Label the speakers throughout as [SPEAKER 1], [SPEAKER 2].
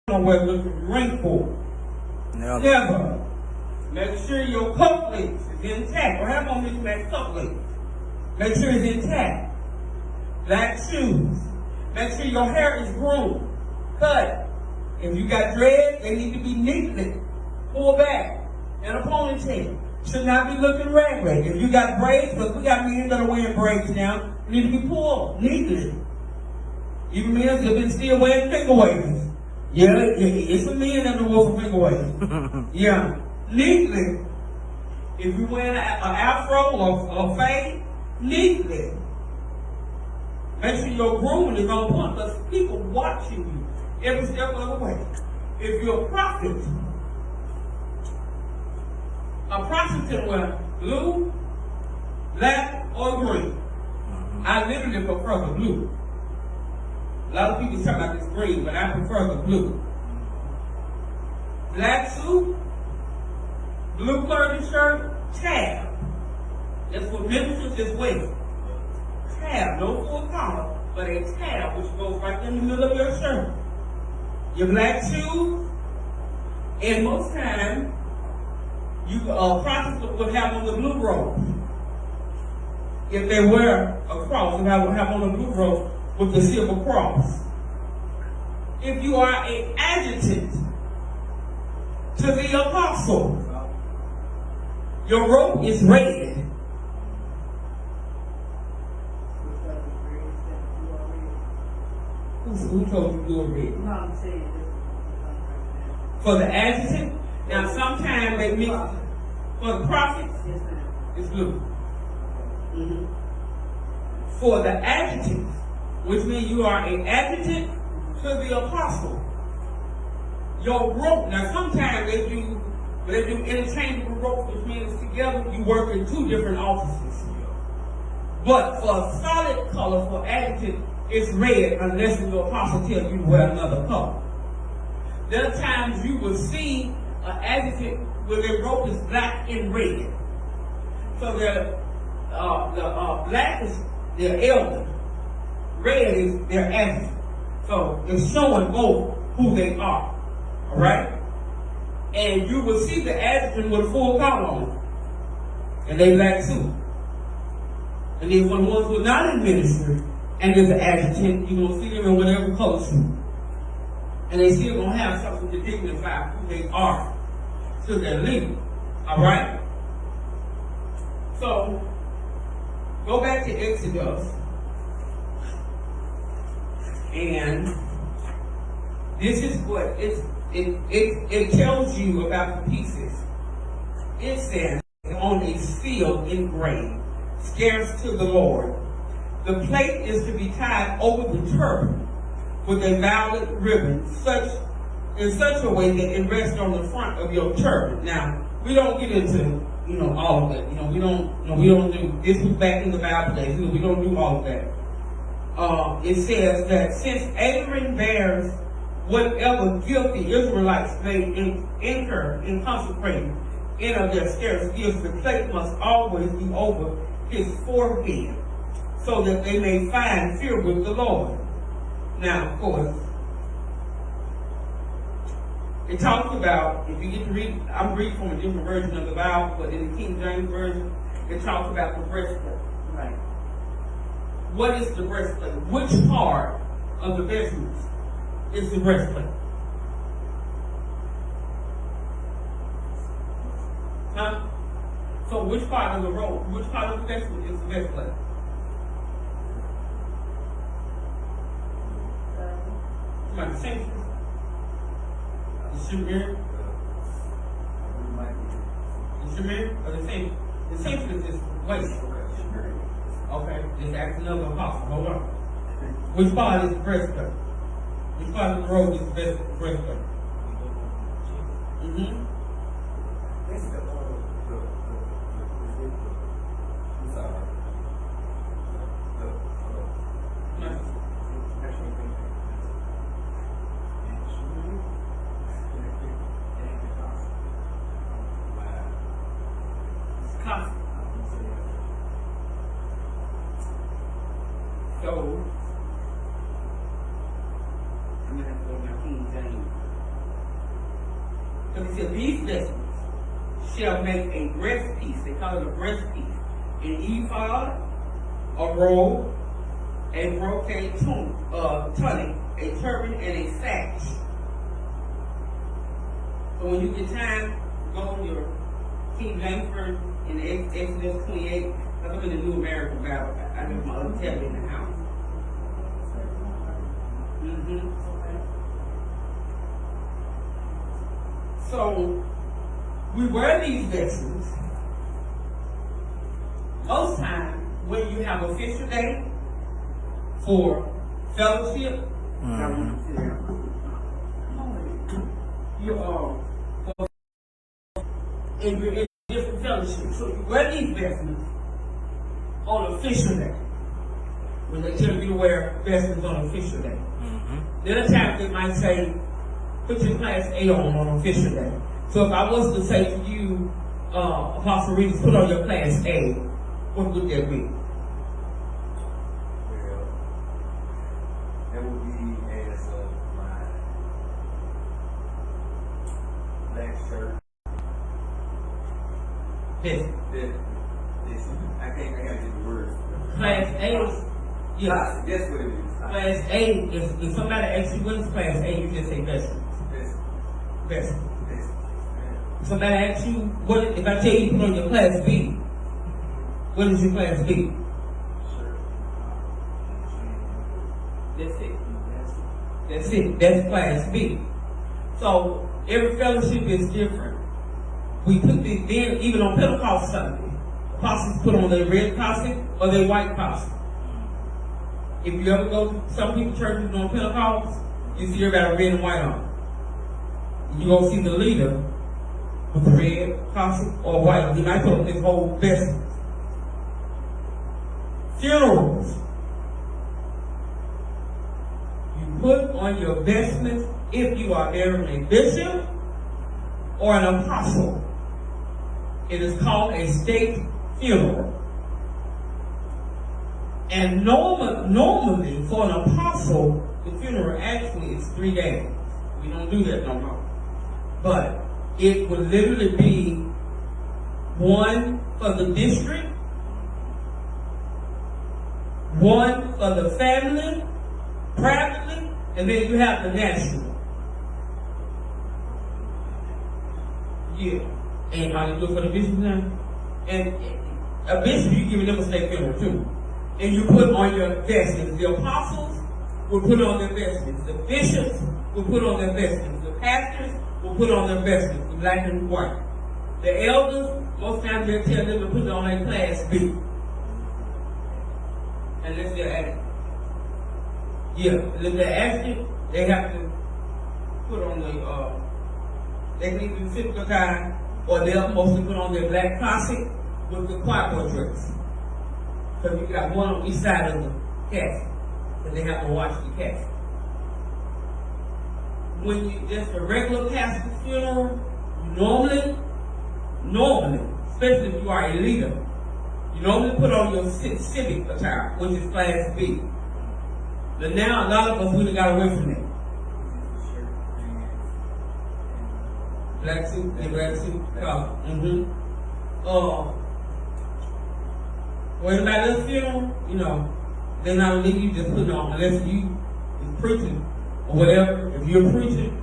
[SPEAKER 1] Somewhere looking wrinkled.
[SPEAKER 2] Never.
[SPEAKER 1] Never. Make sure your cufflinks is intact. Or have on mismatched cufflinks. Make sure it's intact. Black shoes. Make sure your hair is groomed. Cut. If you got dreads, they need to be neatly pulled back in a ponytail. Should not be looking ragged. If you got braids, because we got men that are wearing braids now, they need to be pulled neatly. Even men that have been still wearing finger waves. Yeah, it's a men that don't wear finger waves. Yeah, neatly. If you wear an afro or fade, neatly. Make sure your grooming is on point because people watching you every step of the way. If you're a prostitute wear blue, black, or green. I literally prefer the blue. A lot of people talk about this green, but I prefer the blue. Black suit, blue clergy shirt, tab. That's what ministers as well. Tab, no full collar, but a tab which goes right in the middle of your shirt. Your black shoes, and most times, you prostitutes would have on the blue robe. If they wear a cross, they would have on the blue robe with the silver cross. If you are an adjutant to the apostle, your robe is red. Who told you were red?
[SPEAKER 3] No, I'm saying
[SPEAKER 1] For the adjutant, now sometimes they mix for the prophets,
[SPEAKER 3] yes, ma'am.
[SPEAKER 1] it's blue. For the adjutant, which means you are an adjutant to the apostle, your rope, now sometimes they do interchangeable ropes, which means together you work in two different offices. But for a solid color for adjutant, it's red unless the apostle tells you to wear another color. There are times you will see an adjutant where their rope is black and red. So the black is their elder, red is their adjutant. So it's showing both who they are. Alright? And you will see the adjutant with a full collar on. And they black suit. And then for the ones who are not in ministry, and there's an adjutant, you're going to see them in whatever color suit. And they still going to have something to dignify who they are to their leader. Alright? So, go back to Exodus. And this is what it tells you about the pieces. It says, on a seal engraved, scarce to the Lord. The plate is to be tied over the turban with a violet ribbon, in such a way that it rests on the front of your turban. Now, we don't get into, all of that. We don't do, this was back in the Bible days, we don't do all of that. It says that since Aaron bears whatever gift the Israelites may incur in consecrating any of their scarce gifts, the plate must always be over his forehead, so that they may find fear with the Lord. Now, of course, it talks about, if you get to read, I'm reading from a different version of the Bible, but in the King James Version, it talks about the breastplate. Right. What is the breastplate? Which part of the vestments is the breastplate? Huh? So which part of the robe, which part of the vestment is the breastplate? Like the seamstress? The shoemaker? The shoemaker or the seamstress? The seamstress is waist. Okay, just ask another apostle. Hold on. Which part is the breastplate? Which part of the robe is the breastplate? Mm-hmm. So, I'm going to have to go to my King James. said, these vessels shall make a breastpiece. They call it a breastpiece. An ephod, a robe, a brocade tunic, a turban, and a sash. So when you get time, go to your King James Version in Exodus 28. I'm in the New American Bible. I have my other tablet in the house. So we wear these vessels most times when you have official day for fellowship. You're in different fellowships. So you wear these vestments on official day. When they tell you to wear vestments on official day. There are times they might say, put your class A on official day. So if I was to say to you, Apostle Reeves, put on your class A, what would that be?
[SPEAKER 2] Well, that would be as my black shirt.
[SPEAKER 1] This.
[SPEAKER 2] I gotta get the words.
[SPEAKER 1] Class A. Yes.
[SPEAKER 2] That's what it is.
[SPEAKER 1] Class A, if somebody asks you what is class A, you just say vegetables. Vegetables. If somebody asks you, what, if I tell you to put on your class B, what is your class B? That's it. That's it. That's class B. So every fellowship is different. We put these, then even on Pentecost Sunday, apostles put on their red cassock or their white cassock. If you ever go to some people's churches on Pentecost, you see everybody red and white on. You go see the leader with the red cassock or white. He might put on his whole vestment. Funerals. You put on your vestments if you are burying a bishop or an apostle. It is called a state funeral. And normally for an apostle, the funeral actually is 3 days. We don't do that no more. But it would literally be one for the district, one for the family, privately, and then you have the national. Yeah. And how you look for the bishop now? And a bishop, you give them a state funeral too. And you put on your vestments. The apostles will put on their vestments. The bishops will put on their vestments. The pastors will put on their vestments, black and white. The elders, most times they'll tell them to put it on their class B. Unless they're active. Yeah, if they're active, they have to put on the, they can either sit the tie, or they'll mostly put on their black cassock with the choir dress. Because you got one on each side of the casket. Because they have to watch the casket. When you just a regular pastor's funeral, you normally, especially if you are a leader, you normally put on your civic attire, which is class B. But now a lot of us really got away from that. Black suit, the black suit, When anybody else funeral, you know, they're not gonna leave you just put it on unless you is preaching or whatever. If you're preaching,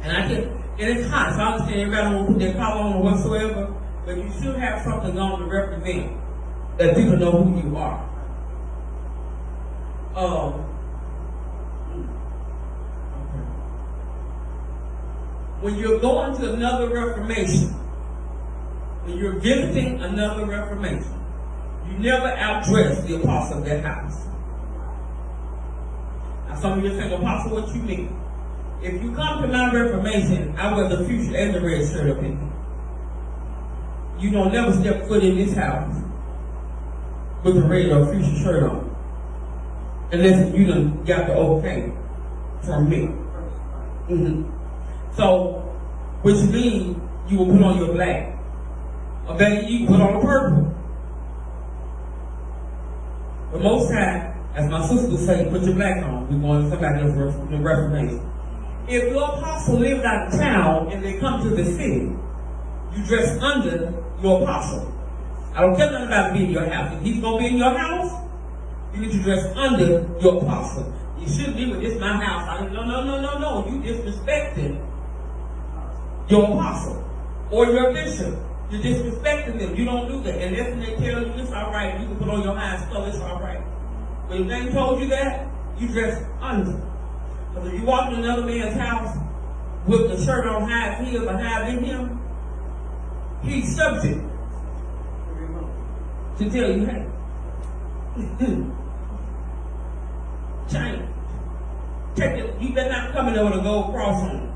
[SPEAKER 1] and it's hot, so I understand everybody don't want to put their collar on or whatsoever, but you should have something on to represent that people know who you are. When you're going to another reformation, when you're visiting another reformation, you never outdress the apostle of that house. Now some of you think, apostle, what you mean? If you come to my reformation, I wear the fuchsia and the red shirt up in here. You don't never step foot in this house with the red or fuchsia shirt on. Unless you done got the okay from me. So, which means you will put on your black. Or better, you put on a purple. But most times, as my sister would say, put your black on. We're going to somebody else's Reformation. If your apostle lives out of town and they come to the city, you dress under your apostle. I don't care nothing about being in your house. If he's going to be in your house, you need to dress under your apostle. You shouldn't be with this my house. No. You disrespecting your apostle or your bishop. You're disrespecting them. You don't do that. And if they tell you it's all right, you can put on your high skull, it's all right. But if they told you that, you dress under. Because if you walk in another man's house with the shirt on high as heels or higher than him, he's subject to tell you, hey, change. Take it. You better not come in there with a gold cross on you.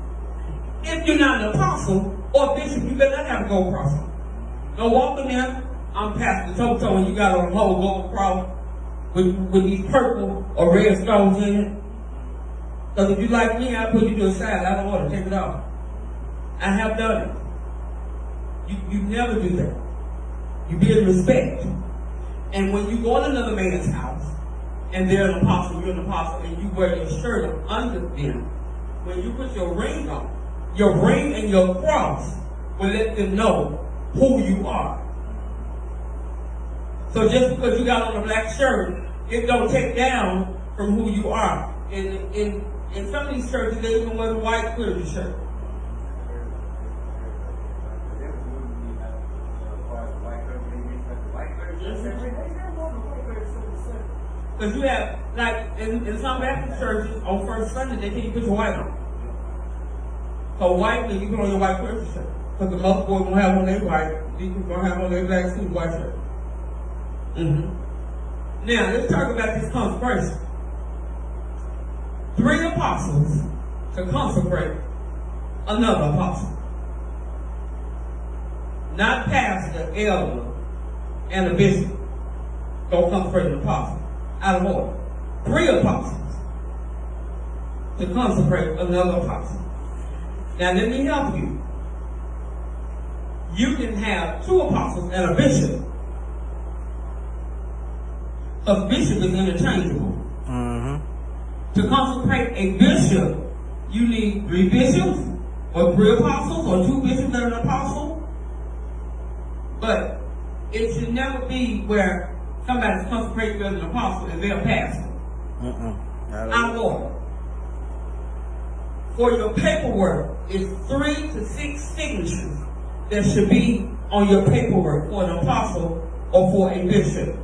[SPEAKER 1] If you're not an apostle or bishop, you better not have a gold cross on you. Don't walk in there, I'm Pastor Toto, and you got on a whole gold cross with these purple or red stones in it. Because if you like me, I'll put you to the side. I don't want to take it off. I have done it. You never do that. You build respect. And when you go in another man's house, and they're an apostle, you're an apostle, and you wear your shirt under them, when you put your ring on, your ring and your cross will let them know who you are. So just because you got on a black shirt, it don't take down from who you are. In some of these churches, they even wear the white clergy shirt. Because you have, like, in some Baptist churches, on first Sunday, they tell you put your white on. So white means you put on your white clergy shirt. Because the most boys gonna have on their white, deacons gonna have on their black suit, white shirt. Now, let's talk about this consecration. 3 apostles to consecrate another apostle. Not pastor, elder, and a bishop. Don't consecrate an apostle. Out of order. 3 apostles to consecrate another apostle. Now let me help you. You can have 2 apostles and a bishop. A bishop is interchangeable. To consecrate a bishop, you need 3 bishops, or 3 apostles, or 2 bishops and an apostle. But it should never be where somebody's consecrated as an apostle and they're a pastor. Out of order. For your paperwork, it's 3 to 6 signatures that should be on your paperwork for an apostle or for a bishop.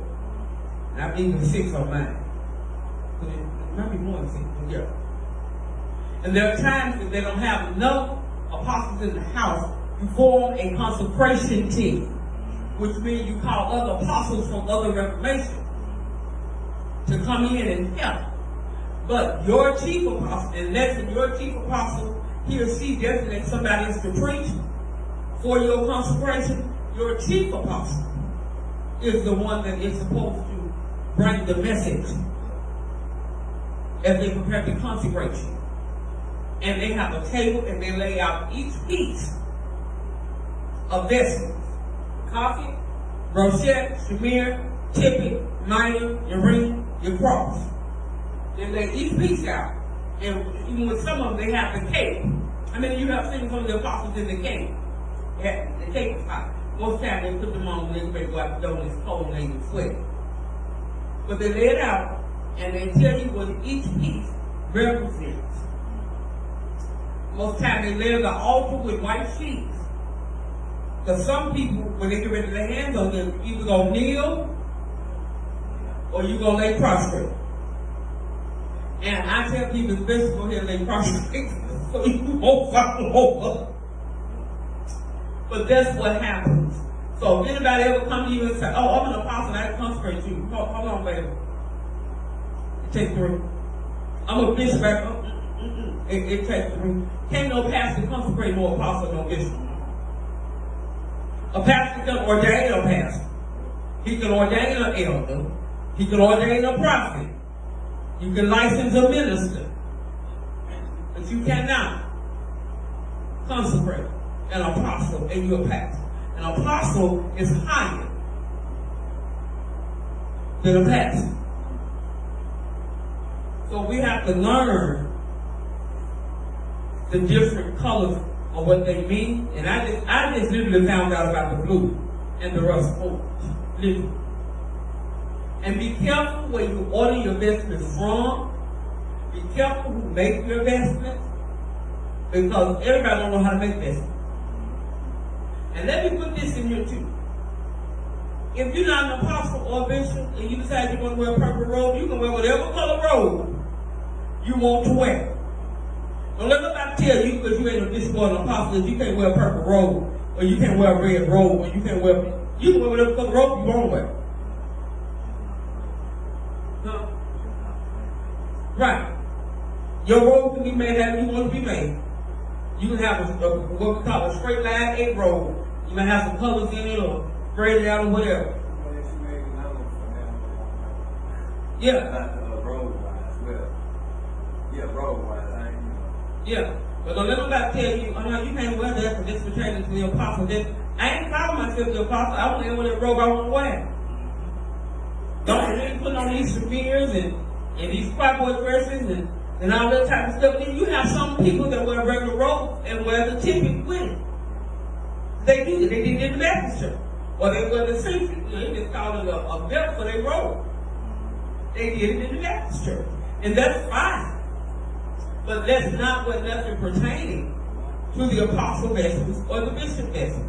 [SPEAKER 1] And I believe there's 6 on mine. It might be more than 6, but yeah. And there are times that they don't have enough apostles in the house, you form a consecration team, which means you call other apostles from other reformations to come in and help. But your chief apostle, unless your chief apostle, he or she designates somebody else to preach for your consecration, your chief apostle is the one that is supposed to bring the message as they prepare to consecrate you. And they have a table and they lay out each piece of vessels. Coffee, brochette, shamir, tippet, minor, your ring, your cross. They lay each piece out. And even with some of them, they have the cake. I mean, you have seen some of the apostles in the cake. Yeah, the cake is hot. Most times they put them on when they go out the door and it's cold and they can sweat. But they lay it out and they tell you what each piece represents. Most times they lay the altar with white sheets. Because some people, when they get ready to lay hands on them, either going to kneel or you're going to lay prostrate. And I tell people, it's best to go ahead and lay prostrate so you won't fall over. But that's what happens. So if anybody ever come to you and say, oh, I'm an apostle, I consecrate you. Hold on, baby. It takes 3. I'm a bishop. It takes 3. Can't no pastor consecrate no apostle, no bishop. A pastor can ordain a pastor. He can ordain an elder. He can ordain a prophet. You can license a minister. But you cannot consecrate an apostle and you're a pastor. An apostle is higher than a pastor. So we have to learn the different colors of what they mean. And I just literally found out about the blue and the rust orange. Literally. And be careful where you order your vestments from. Be careful who make your vestments, because everybody don't know how to make vestments. And let me put this in here too. If you're not an apostle or a bishop and you decide you want to wear a purple robe, you can wear whatever color robe you want to wear. Don't let nobody tell you, because you ain't a bishop or an apostle, that you can't wear a purple robe, or you can't wear a red robe, or you can wear whatever color robe you want to wear. Huh? Right. Your robe can be made however you want to be made. You can have what we call a straight line A robe. You may have some colors in it or braided out or whatever. Yeah.
[SPEAKER 2] Not the road wise, well. Yeah, road wise, I ain't
[SPEAKER 1] Yeah. But don't let nobody tell you, oh no, you can't wear that because this pertains to the apostle. I ain't calling myself the apostle. I want to wear that robe I want to wear. Don't you put on these smears and these squat boy dresses and all that type of stuff. Then you have some people that wear regular robes and wear the tippet with it. They do it. They did it in the Baptist church. Or they wear the century. They just call it a belt for their robe. They did it in the Baptist church. And that's fine. But that's not what nothing pertaining to the apostle vessels or the bishop vessels.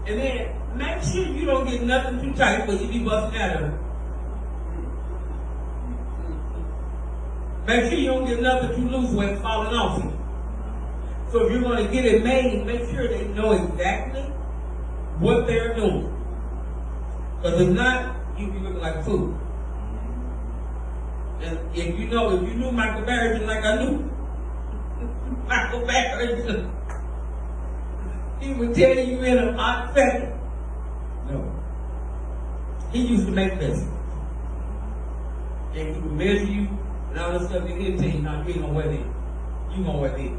[SPEAKER 1] And then make sure you don't get nothing too tight but you be busting out of it. Make sure you don't get nothing too loose where it's falling off you. So if you're going to get it made, make sure they know exactly what they're doing. Because if not, you be looking like food. And if you knew Michael Barrington like I knew Michael Barrington, he would tell you in a hot second. No. He used to make this. And he would measure you and all this stuff, and he'd tell you, now you ain't gonna wear this. You gonna wear this.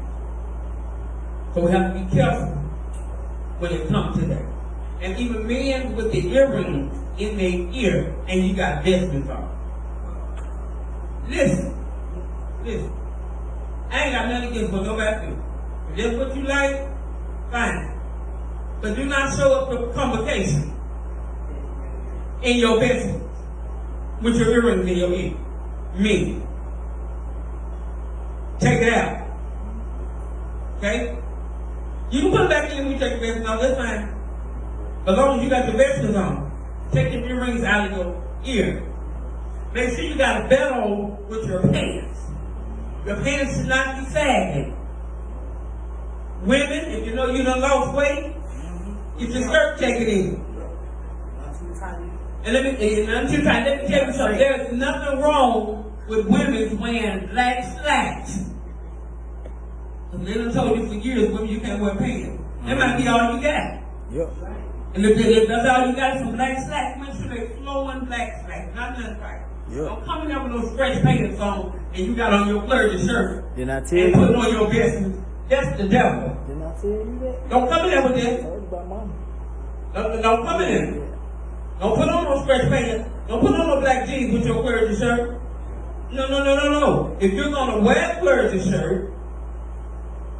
[SPEAKER 1] So we have to be careful when it comes to that. And even men with the earrings in their ear, and you got vestments on. Listen. I ain't got nothing against what nobody do. If that's what you like, fine. But do not show up for convocation in your vestments with your earrings in your ear. Me. Take it out. Okay? You can put it back in when you take the vestments off, that's fine. As long as you got the vestments on, take the earrings out of your ear. Make sure you got a belt on with your pants. Your pants should not be sagging. Women, if you know you done lost weight, get your skirt taken in. And let me tell you something. There's nothing wrong with women wearing black slacks. Because they done told you for years, women, you can't wear pants. That might be all you got.
[SPEAKER 3] Yep.
[SPEAKER 1] And if that's all you got, some black slacks, make sure they flowing black slacks, not nothing right.
[SPEAKER 3] Yep.
[SPEAKER 1] Don't come in there with no stretch pants on and you got on your clergy shirt
[SPEAKER 3] Didn't I tell
[SPEAKER 1] and
[SPEAKER 3] you?
[SPEAKER 1] put on your vestments. That's the devil.
[SPEAKER 3] Didn't I tell you that?
[SPEAKER 1] Don't come in there with that.
[SPEAKER 3] Heard about mama.
[SPEAKER 1] Don't come in there. Don't put on no stretch pants. Don't put on no black jeans with your clergy shirt. No. If you're going to wear a clergy shirt,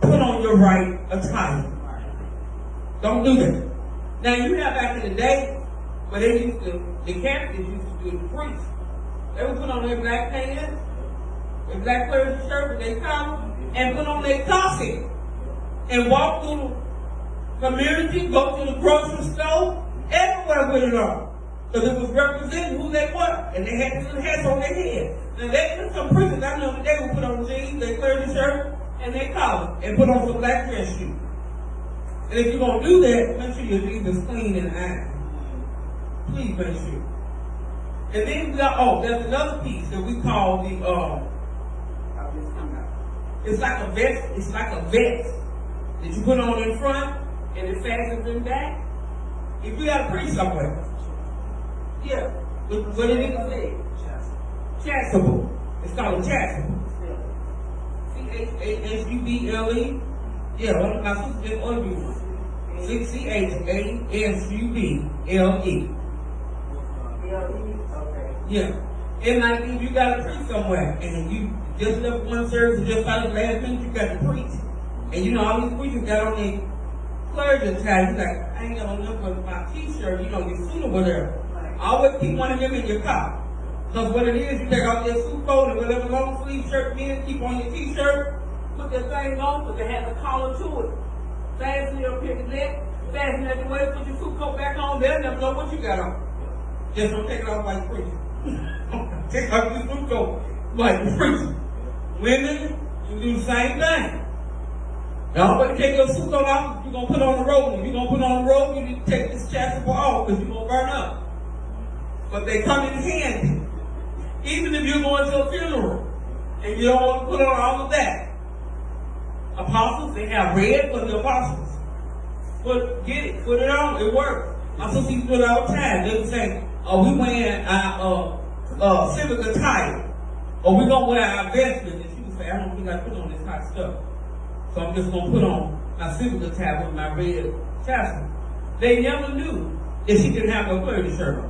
[SPEAKER 1] put on your right attire. Don't do that. Now, you have back in the day, where they used to, the Catholics used to do the priests. They would put on their black pants, their black clergy shirt with their collar, and put on their coffee, and walk through the community, go to the grocery store, everywhere with it on. Because it was representing who they were, and they had little hats on their head. Now, there's some preachers I know that they would put on jeans, their clergy shirt, and their collar, and put on some black dress shoes. And if you're going to do that, make sure your jeans is clean and iron. Please make sure. And then there's another piece that we call the, it's like a vest that you put on in front and it fastens in back. If you got a preach somewhere, yeah, what did it say? Chasuble. It's called a chasuble. C-H-A-S-U-B-L-E. Yeah, one of my sisters just ordered me one. C-H-A-S-U-B-L-E. Yeah. It might be you got to preach somewhere, and you just left one service, just started last minute, you got to preach. And you know, all these preachers got on their clergy tag. You like, I ain't got on nothing but my t-shirt, you know, your suit or whatever. Always keep one of them in your car. Because what it is, you take off your suit coat and whatever long sleeve shirt in, keep on your t-shirt, put that thing on, because it has a collar to it. Fasten it up here the neck, fasten it at the waist, put your suit coat back on, they'll never know what you got on. Just don't take it off while you're preaching. Take off your suit coat while you're preaching. Women, you do the same thing. Now, when you take your suit coat off, you're going to put on the robe. If you're going to put on the robe, you need to take this chasuble off because you're going to burn up. But they come in handy. Even if you're going to a funeral and you don't want to put on all of that. Apostles, they have red for the apostles. Get it, put it on, it works. I'm supposed to do it all the time. They would say, we wearing our civic attire, or we're going to wear our vestments. And she would say, I don't think I put on this hot stuff. So I'm just going to put on my civic attire with my red tassel. They never knew if she didn't have her clergy shirt on.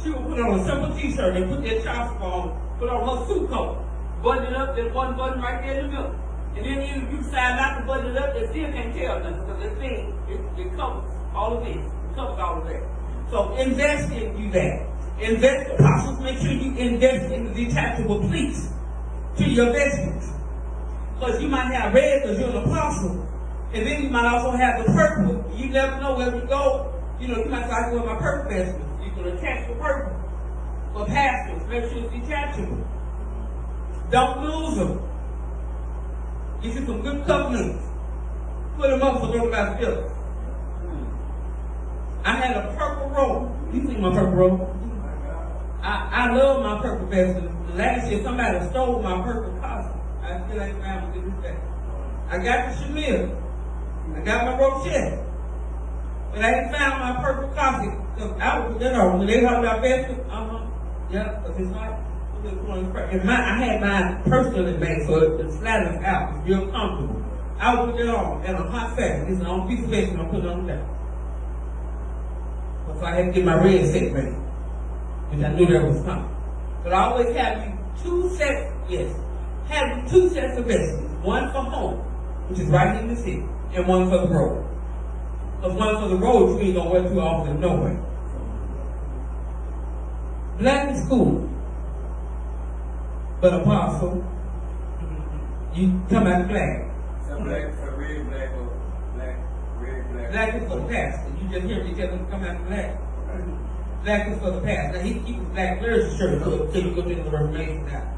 [SPEAKER 1] She would put on a simple t-shirt and put that tassel on, put on her suit coat, button it up, there's one button right there in the middle. And then you decide not to button it up, they still can't tell nothing, because that thing, it covers all of this. It covers all of that. So invest in you that. Invest, apostles, make sure you invest in the detachable pleats to your vestments. Because you might have red because you're an apostle. And then you might also have the purple. You never know where you go. You know, you might say, I go with my purple vestments. You can attach the purple. For pastors, make sure it's detachable. Don't lose them. Get you some good covenants. Put them up so nobody steal it. I had a purple robe. You see my purple robe? I love my purple vestments. Last year, somebody stole my purple costume. I still ain't found it to this day. I got the chenille. I got my rochette. But I ain't found my purple costume. Because I would put that on. When they talk about vestments, yeah, because it's like, and I had mine personally made, so the slatters out. It's real comfortable. I would put that on and a hot satin. It's an on piece of vestment. I put it on there. So I had to get my red set ready, which I knew that was coming. But I always have you two sets of vestments. One for home, which is right in the city, and one for the road. Because one for the road, you ain't gonna wear too often nowhere. Black is cool. But apostle, you come out black.
[SPEAKER 2] So red, black, or black, red, black.
[SPEAKER 1] Black is for the pastor. You just hear me tell him to come out black. Black is for the pastor. Now he keeps his black clergy shirt until you go to the Reformation now.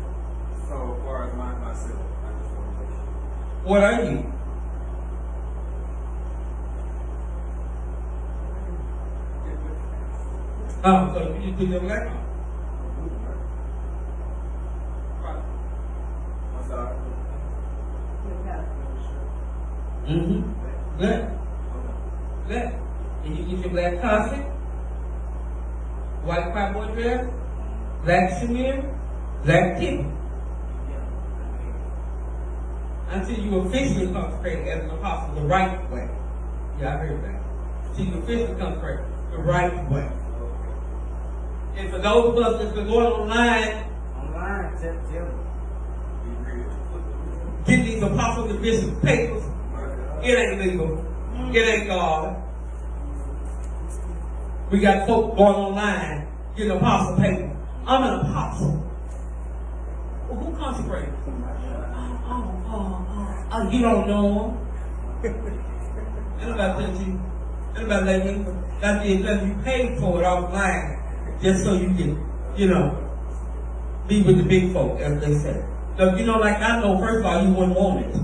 [SPEAKER 2] So as far as myself, I just want to make sure.
[SPEAKER 1] What are you? Oh, so you just put your black on. Black. Black. And you get your black corset, white cowboy dress, black smear, black tip. Until you officially consecrate as an apostle the right way. Yeah, I heard that. Until you officially consecrate the right way. And for those of us that's been going online, tell me. Get these apostles and bishops papers. It ain't legal. It ain't God. We got folk going online getting apostle paper. I'm an apostle. Well, who consecrated? Oh, you don't know him. Anybody tell you? Anybody let you? That's because you paid for it offline just so you can, be with the big folk, as they say. So, like I know, first of all, you wouldn't want it.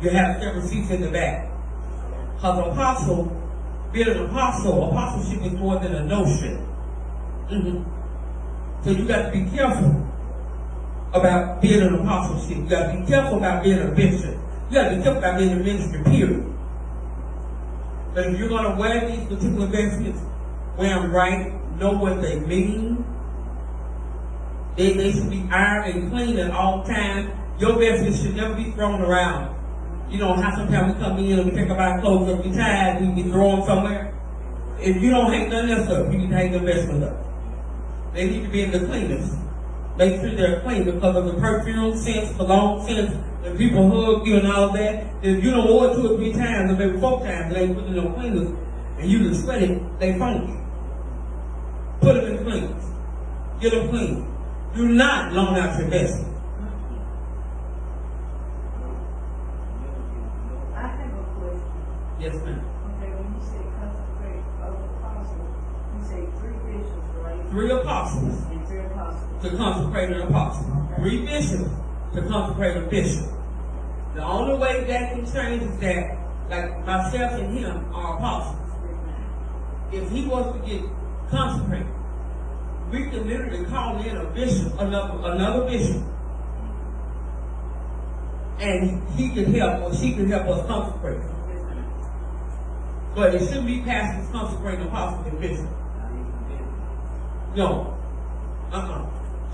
[SPEAKER 1] You have several seats in the back. Because apostle, being an apostle, apostleship is more than a notion. So you got to be careful about being an apostleship. You got to be careful about being a bishop. You got to be careful about being a ministry, period. But if you're going to wear these particular vestments, wear them right, know what they mean. They should be ironed and clean at all times. Your vestments should never be thrown around. You know how sometimes we come in and we pick up our clothes up, we tired, we throw them somewhere. If you don't hang none of that stuff, you can hang the vestment up. They need to be in the cleanest. Make sure they're clean because of the perfume scents, cologne scents, when people hug you and all that. If you don't wore it 2 or 3 times or maybe 4 times, they ain't putting no cleaners, and you can sweat it, they funky. Put them in cleaners. Get them clean. Do not loan out your vessel.
[SPEAKER 3] I have a question.
[SPEAKER 1] Yes, ma'am.
[SPEAKER 3] Okay, when you say consecrate of apostles, you say 3 bishops, right?
[SPEAKER 1] 3 apostles
[SPEAKER 3] And 3 apostles.
[SPEAKER 1] to consecrate an apostle. 3 bishops to consecrate a bishop. The only way that can change is that, like myself and him are apostles. If he was to get consecrated, we can literally call in a bishop, another bishop, and he can help or she can help us consecrate. But it shouldn't be pastors consecrating apostles and bishops. No.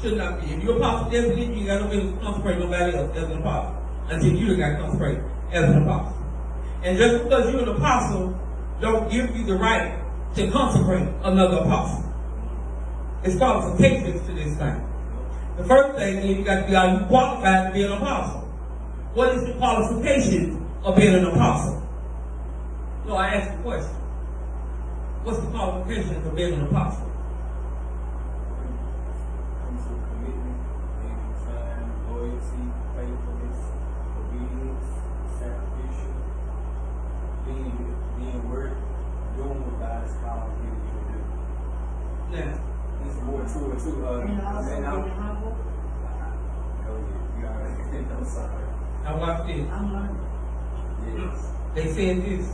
[SPEAKER 1] Should not be. If you're apostle designate, you got no business consecrating nobody else as an apostle until you got consecrated as an apostle. And just because you're an apostle, don't give you the right to consecrate another apostle. It's qualifications to this thing. The first thing is you got to be, are you qualified to be an apostle? What is the qualification of being an apostle? So I asked the question. What's the qualifications of being an apostle?
[SPEAKER 2] Comes with commitment, being time, loyalty, faithfulness, obedience, sacrificial, being work, doing what God has called you to do.
[SPEAKER 1] Now,
[SPEAKER 2] There's more to it too.
[SPEAKER 3] And also
[SPEAKER 2] man,
[SPEAKER 3] being humble.
[SPEAKER 2] you already I'm sorry.
[SPEAKER 1] now watch this.
[SPEAKER 3] I'm learning.
[SPEAKER 2] Yes.
[SPEAKER 1] They said this.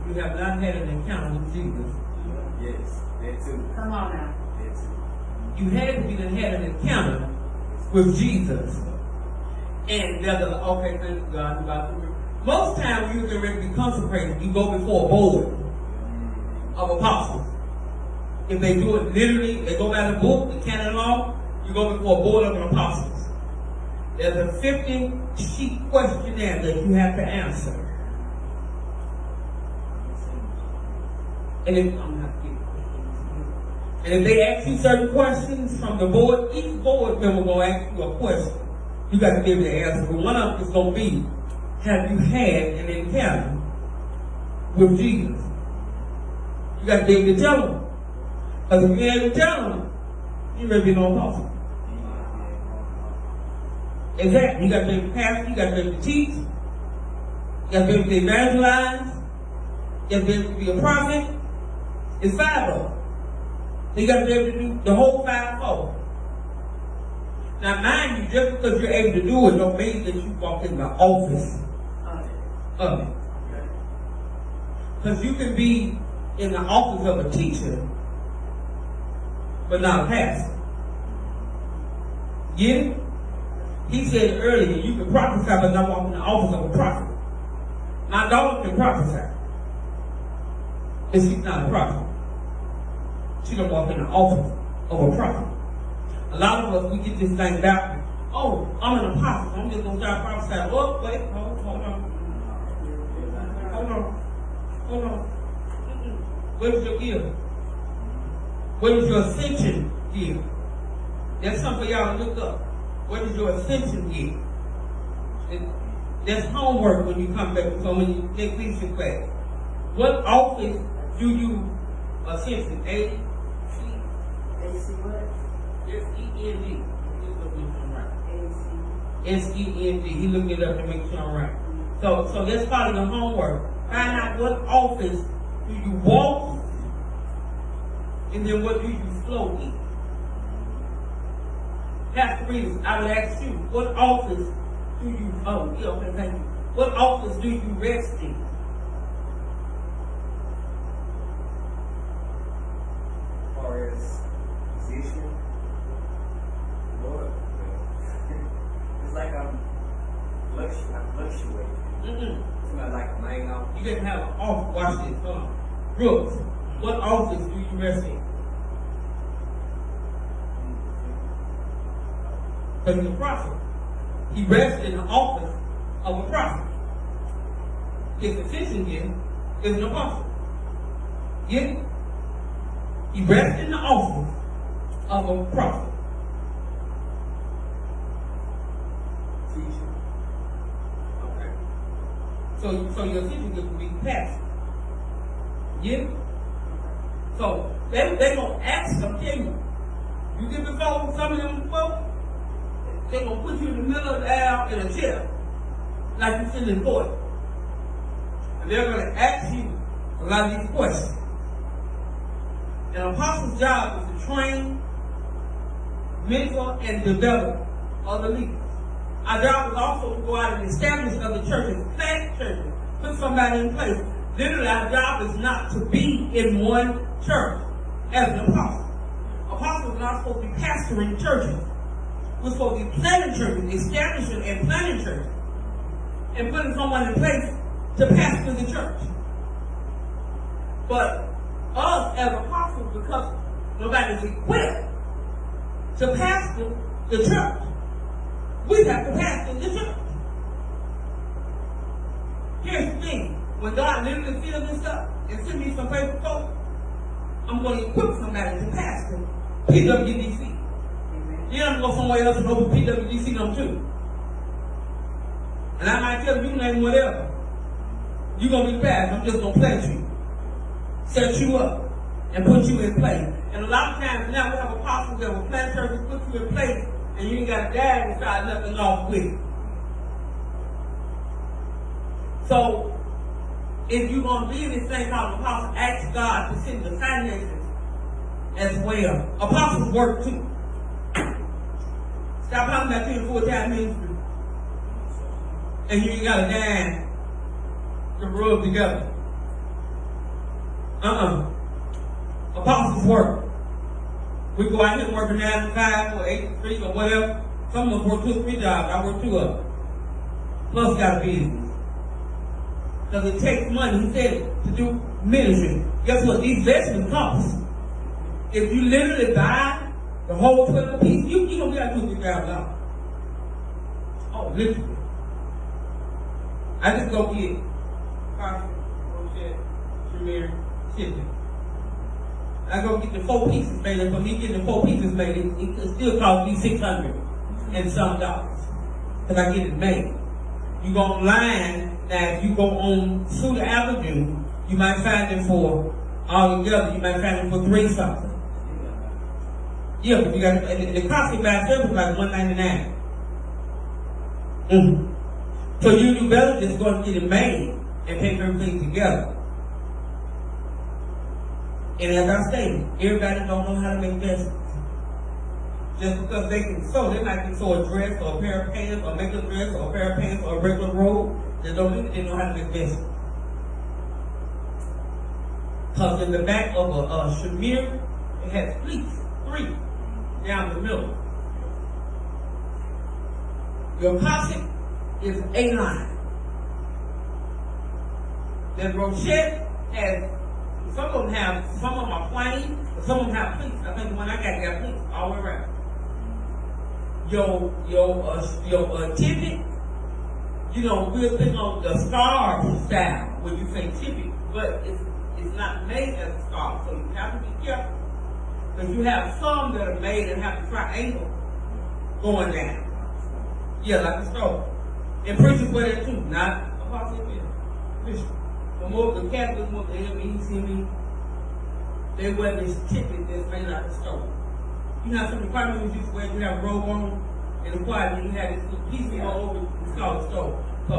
[SPEAKER 1] If you have not had an encounter with Jesus,
[SPEAKER 2] Yes. That too.
[SPEAKER 3] Come on now.
[SPEAKER 2] That too.
[SPEAKER 1] you had to be that had an encounter with Jesus. And there's a, okay, thank you God. I'm about to- Most times when you get ready to be consecrated, you go before a board of apostles. If they do it literally, they go by the book, the canon law, you go before a board of apostles. There's a 50-sheet questionnaire that you have to answer. And if, I'm not kidding. And if they ask you certain questions from the board, each board member will ask you a question. You got to be able to answer. But one of them is going to be, have you had an encounter with Jesus? You got to be able to tell them. Because if you ain't able to tell them, you may be no apostle. Exactly. You got to be able to pastor, you got to be able to teach, you got to be able to evangelize, you got to be able to be a prophet. It's 5 of them. So you got to be able to do the whole 5-4. Now, mind you, just because you're able to do it, don't mean that you walk in the office of it. Because you can be in the office of a teacher, but not a pastor. Get it? He said earlier, you can prophesy, but not walk in the office of a prophet. My daughter can prophesy, but she's not a prophet. She don't walk in the office of a prophet. A lot of us, we get this thing backwards. Oh, I'm an apostle. I'm just going to start prophesying. Oh, wait, hold on. Hold on. Where's your gift? Where's your ascension gift? That's something for y'all to look up. What is your ascension gift? That's homework when you come back. So when you take leadership class, what office do you ascension? A, C,
[SPEAKER 3] AC what?
[SPEAKER 1] S-E-N-D.
[SPEAKER 3] AC.
[SPEAKER 1] S-E-N-D. He looked it up to make sure I'm right. So that's part of the homework. Find out what office do you walk, and then what do you flow in. Pastor Reeves, I would ask you, what office do you, thank you. What office do you rest in?
[SPEAKER 2] As far as position, Lord, it's like I'm fluctuating. It's not like a main office.
[SPEAKER 1] You didn't have an office. Watch this. Hold on. Brooks, what office do you rest in? Because he's a prophet. He rests in the office of a prophet. His position here is an apostle. Get it? He rests in the office of a prophet?
[SPEAKER 2] Teacher.
[SPEAKER 1] Okay. So your teacher would be pastor. Yeah? So they gonna ask them, tell you get before some of them folks, they gonna put you in the middle of the aisle in a chair, like you sitting in court. And they're gonna ask you a lot of these questions. An apostle's job is to train, mentor, and develop other leaders. Our job is also to go out and establish other churches, plant churches, put somebody in place. Literally, our job is not to be in one church as an apostle. Apostles are not supposed to be pastoring churches. We're supposed to be planting churches, establishing and planting churches, and putting someone in place to pastor the church. But us as apostles, because nobody's equipped to pastor the church, we have to pastor the church. Here's the thing. When God literally fills this up and send me some faithful folks, I'm going to equip somebody to pastor PWDC. You don't go somewhere else and open PWDC number 2. And I might tell you name whatever. You're going to be pastor. I'm just going to plant you, set you up, and put you in place. And a lot of times now we have apostles that will plant churches, put you in place, and you ain't got a dad inside nothing off with it. So, if you're going to be in this thing called apostle, ask God to send the finances as well. Apostles work too. Stop talking about you in full-time ministry. And you ain't got a dime to rub together. Apostles work. We go out here and work a 9 to 5 or 8 to 3 or whatever. Some of us work 2 or 3 jobs. I work 2 of them. Plus got a business. Because it takes money, he said, to do ministry. Guess what? These vegetables cost. If you literally buy the whole 12 piece, you don't got to do $3,000. Oh, literally. I just go get coffee, rochette, Tremere, chicken. I go get the 4 pieces made, and for me getting the 4 pieces made, it still cost me $600 and some dollars. Because I get it made. You go online. Now, if you go on Suda Avenue, you might find them for all together. You might find them for $3 something. Yeah, but you got the coffee by itself is like $1.99. So you do better just go and get it made and pay for everything together. And as I stated, everybody don't know how to make vegetables. Just because they can sew, they might can sew a dress or a pair of pants or make a dress or a pair of pants or a regular robe. They don't mean they know how to make vegetables. Because in the back of a shamir, it has pleats, 3 down the middle. Your cossack is A-line. The rochette has, some of them are plain, but some of them have pleats. I think the one I got pleats all the way around. Your tippet, we'll think on the scarf style when you say tippet, but it's not made as a scarf, so you have to be careful. Because you have some that are made and have a triangle going down. Yeah, like a stove. And preachers wear that too, not apostle bishop. But more of the Catholics, more of the LBCM, they wear this tippet that's made like a stove. You know, some of the choir members used to wear, you have a robe on in the choir, and you have this little piece all over, it's called a stove. So,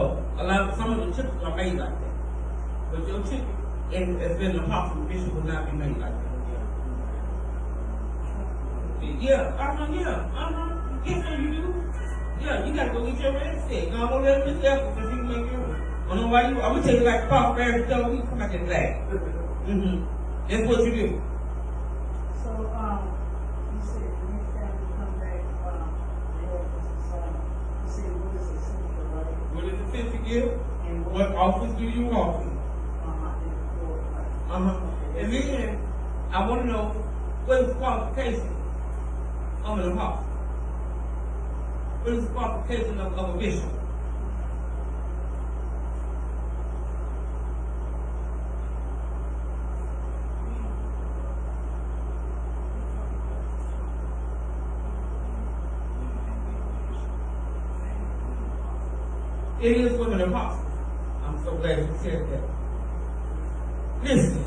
[SPEAKER 1] some of the tippets are made like that. But your tippet, as been an apostle, bishop will not be made like that. Yes, sir, you do. Yeah, you gotta go get your red set. No, don't let them yourself because you can make yours. I don't know why I'm gonna tell you like Pastor Barry told me, come back in black. That's what you do.
[SPEAKER 3] So, you said the next time you come back, the help us to sign. You said, what is essential, right?
[SPEAKER 1] What is the sense you give?
[SPEAKER 3] And
[SPEAKER 1] What office do you walk in? And then, I want to know, what is the qualification of an apostle? What is the qualification of a bishop? It is women apostles. I'm so glad you said that. Listen,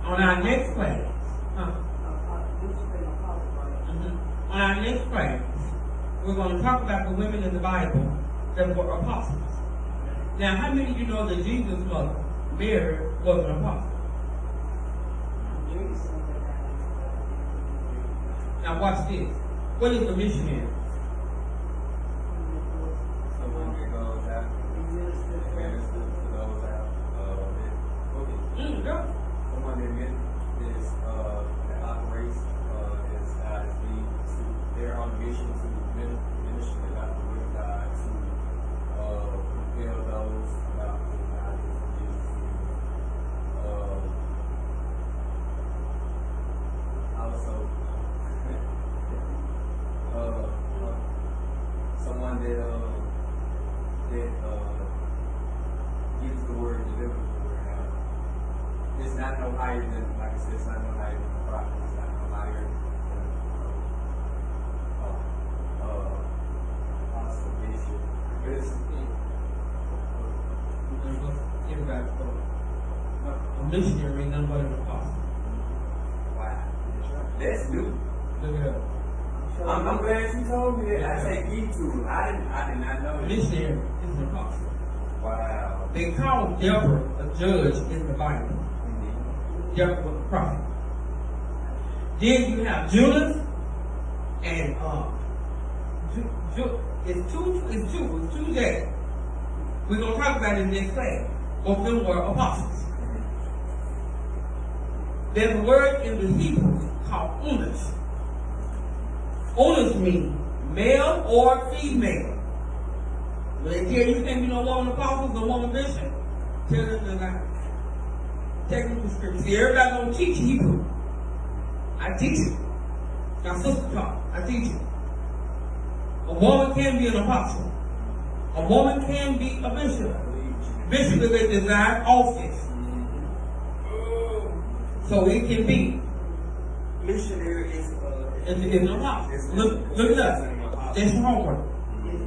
[SPEAKER 1] on our next class,
[SPEAKER 3] This is an apostle, right?
[SPEAKER 1] on our next class, we're going to talk about the women in the Bible that were apostles. Now, how many of you know that Jesus' mother, Mary, was an apostle?
[SPEAKER 3] Jesus said that.
[SPEAKER 1] Now, watch this. What is a missionary?
[SPEAKER 2] Someone that goes out and ministers to those out.
[SPEAKER 1] Go.
[SPEAKER 2] Someone that operates is out at sea. They're on a mission to minister about the word of God, to compel those about who God is and Jesus is. Also, someone that gives the word, delivers the word out. It's not no higher than, like I said, it's not no higher than the prophet. It's not no higher than apostle, bishop. But it's
[SPEAKER 1] A missionary ain't nothing but an apostle.
[SPEAKER 2] wow. That's new.
[SPEAKER 1] Look it up.
[SPEAKER 2] I'm glad you told me that. I said give to him. I did not know
[SPEAKER 1] A
[SPEAKER 2] that.
[SPEAKER 1] missionary is an apostle.
[SPEAKER 2] Wow.
[SPEAKER 1] They call Deborah a judge in the Bible. Deborah was a prophet. Then you have Judas and it's two days. We're gonna talk about it in this class. Both of them were apostles. There's a word in the Hebrew called unas. Unas means male or female. When they tell you you think you know woman apostles or woman bishop, tell them they're not. Take them to scripture. See, everybody don't teach Hebrew. I teach it. My sister taught. I teach it. A woman can be an apostle. A woman can be a bishop. Bishop is a desired office. So it can be.
[SPEAKER 2] Missionary is
[SPEAKER 1] It's an apostle. Look it up. That's homework.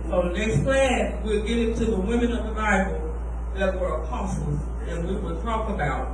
[SPEAKER 1] So the next class, we'll get into the women of the Bible that were apostles, and we will talk about